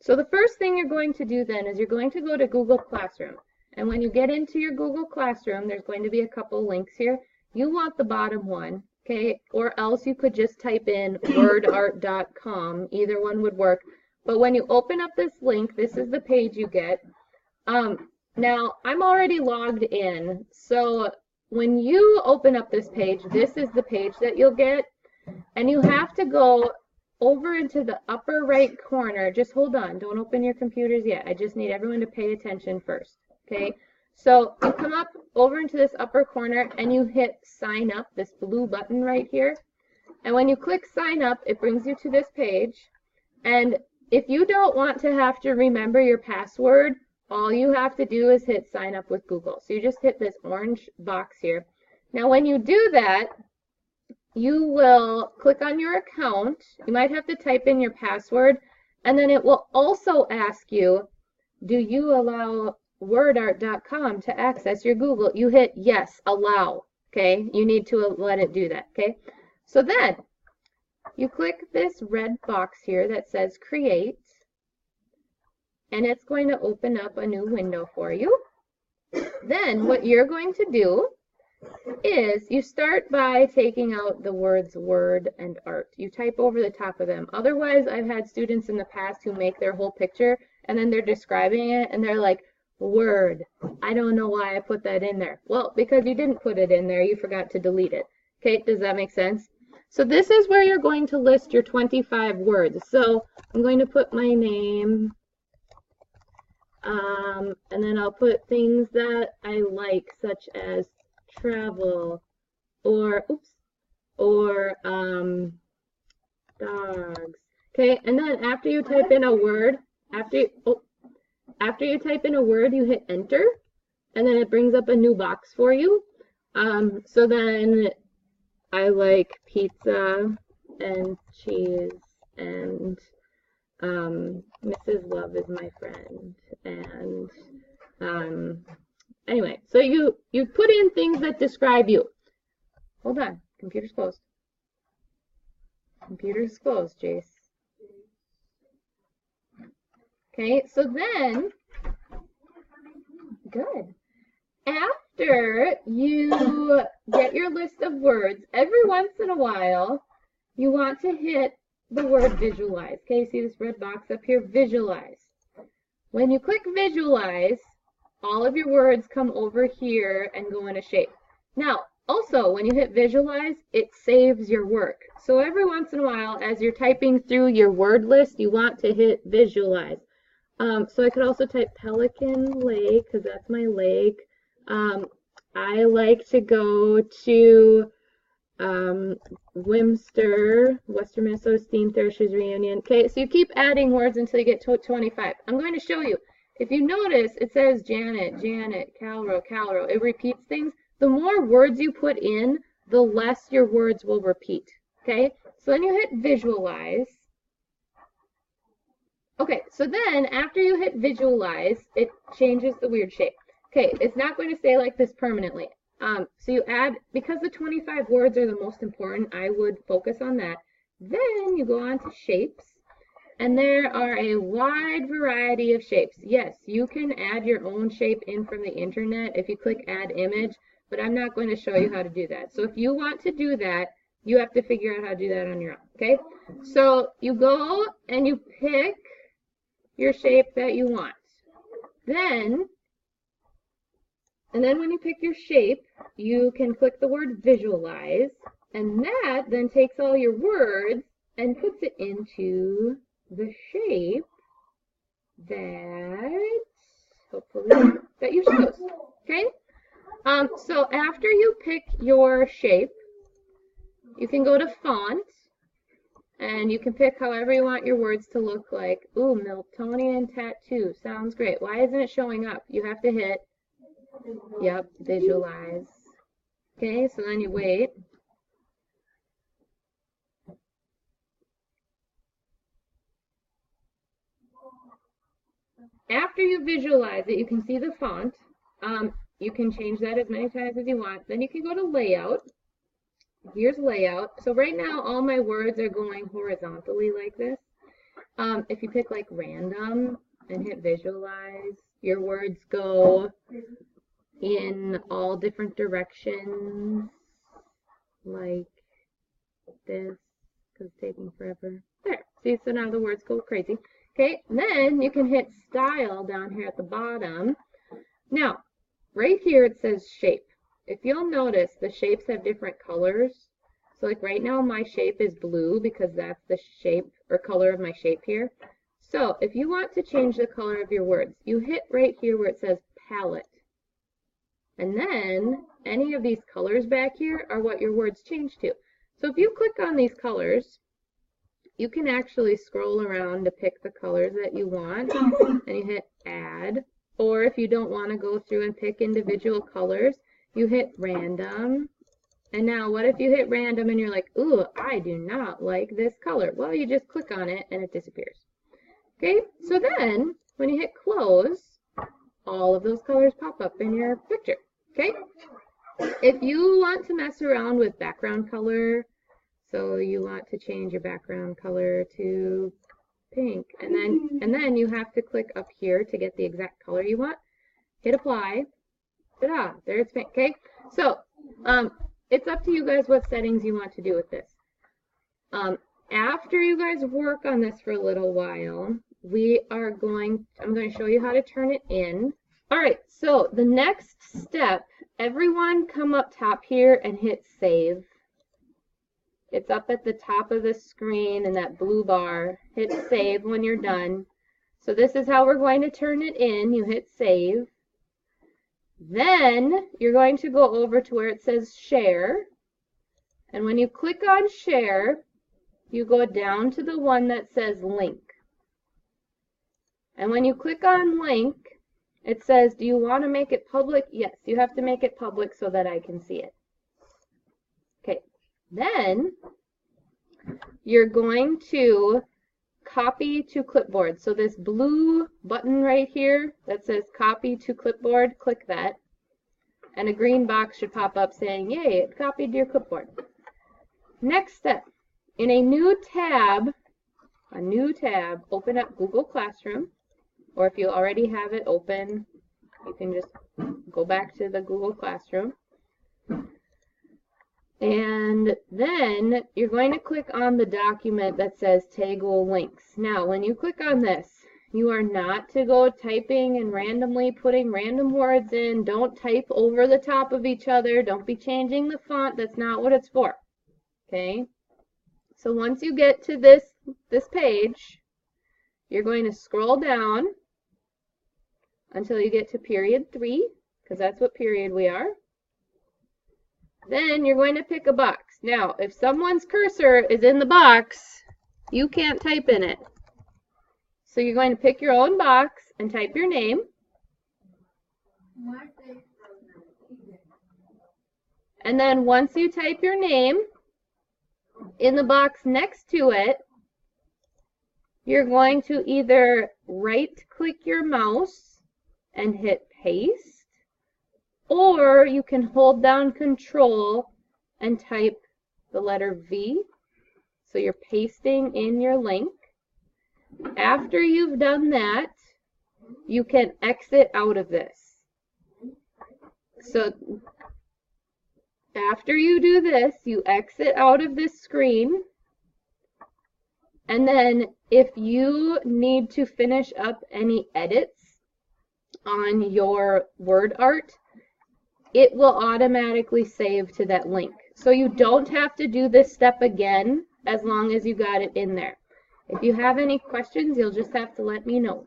So the first thing you're going to do then is you're going to go to Google Classroom. And when you get into your Google Classroom, there's going to be a couple links here. You want the bottom one, okay? Or else you could just type in wordart.com. Either one would work. But when you open up this link, this is the page you get. Now, I'm already logged in. So when you open up this page, this is the page that you'll get. And you have to go over into the upper right corner. Just hold on. Don't open your computers yet. I just need everyone to pay attention first. Okay? So you come up over into this upper corner and you hit sign up, this blue button right here. And when you click sign up, it brings you to this page. And if you don't want to have to remember your password, all you have to do is hit sign up with Google. So you just hit this orange box here. Now when you do that, you will click on your account. You might have to type in your password, and then it will also ask you, do you allow wordart.com to access your Google? You hit yes, allow, okay? You need to let it do that, okay? So then you click this red box here that says create, and it's going to open up a new window for you. Then what you're going to do is you start by taking out the words word and art. You type over the top of them. Otherwise, I've had students in the past who make their whole picture and then they're describing it and they're like, word. I don't know why I put that in there. Well, because you didn't put it in there, you forgot to delete it. Okay, does that make sense? So this is where you're going to list your 25 words. So I'm going to put my name, and then I'll put things that I like, such as travel, or dogs. Okay, and then after you type in a word, after you type in a word, you hit enter, and then it brings up a new box for you. So then I like pizza and cheese, and Mrs. Love is my friend, and anyway, so you put in things that describe you. Hold on, computer's closed. Computer's closed, Jace. Okay, so then, good. After you get your list of words, every once in a while, you want to hit the word visualize. Okay, see this red box up here? Visualize. When you click visualize, all of your words come over here and go in a shape. Now, also, when you hit visualize, it saves your work. So every once in a while, as you're typing through your word list, you want to hit visualize. So I could also type Pelican Lake, because that's my lake. I like to go to Wimster, Western Minnesota Steam Threshers Reunion. Okay, so you keep adding words until you get to 25. I'm going to show you. If you notice, it says Janet, Janet, Calro, Calro. It repeats things. The more words you put in, the less your words will repeat. Okay, so then you hit visualize. Okay, so then after you hit visualize, it changes the weird shape. Okay, it's not going to stay like this permanently. So you add, because the 25 words are the most important, I would focus on that. Then you go on to shapes, and there are a wide variety of shapes. Yes, you can add your own shape in from the internet if you click add image, but I'm not going to show you how to do that. So if you want to do that, you have to figure out how to do that on your own, okay? So you go and you pick your shape that you want. And then when you pick your shape, you can click the word visualize, and that then takes all your words and puts it into the shape that, hopefully, that you chose, okay? So after you pick your shape, you can go to font, and you can pick however you want your words to look like. Ooh, Miltonian tattoo, sounds great. Why isn't it showing up? You have to hit, yep, visualize. Okay, so then you wait. After you visualize it, you can see the font. You can change that as many times as you want. Then you can go to layout. Here's layout. So right now all my words are going horizontally like this. If you pick like random and hit visualize, your words go in all different directions, like this, because it's taking forever. There. See, so now the words go crazy. Okay, then you can hit style down here at the bottom. Now, right here it says shape. If you'll notice, the shapes have different colors. So like right now my shape is blue because that's the shape or color of my shape here. So if you want to change the color of your words, you hit right here where it says palette. And then any of these colors back here are what your words change to. So if you click on these colors, you can actually scroll around to pick the colors that you want, and you hit add. Or if you don't want to go through and pick individual colors, you hit random. And now what if you hit random and you're like, ooh, I do not like this color? Well, you just click on it and it disappears. Okay, so then when you hit close, all of those colors pop up in your picture. Okay, if you want to mess around with background color, so you want to change your background color to pink, and then you have to click up here to get the exact color you want. Hit apply. Ta-da! There it's pink. Okay, so it's up to you guys what settings you want to do with this. After you guys work on this for a little while, I'm going to show you how to turn it in. All right, so the next step, everyone come up top here and hit save. It's up at the top of the screen in that blue bar. Hit save when you're done. So this is how we're going to turn it in. You hit save. Then you're going to go over to where it says share. And when you click on share, you go down to the one that says link. And when you click on link, it says, do you want to make it public? Yes, you have to make it public so that I can see it. Okay, then you're going to copy to clipboard. So this blue button right here that says copy to clipboard, click that. And a green box should pop up saying, yay, it copied to your clipboard. Next step, in a new tab, open up Google Classroom. Or if you already have it open, you can just go back to the Google Classroom. And then you're going to click on the document that says Tagul links. Now, when you click on this, you are not to go typing and randomly putting random words in. Don't type over the top of each other. Don't be changing the font. That's not what it's for. Okay? So once you get to this page, you're going to scroll down until you get to period 3, because that's what period we are. Then you're going to pick a box. Now, if someone's cursor is in the box, you can't type in it. So you're going to pick your own box and type your name. And then once you type your name, in the box next to it, you're going to either right-click your mouse and hit paste, or you can hold down Control and type the letter V. So you're pasting in your link. After you've done that, you can exit out of this. So after you do this, you exit out of this screen. And then if you need to finish up any edits on your word art, it will automatically save to that link. So you don't have to do this step again as long as you got it in there. If you have any questions, you'll just have to let me know.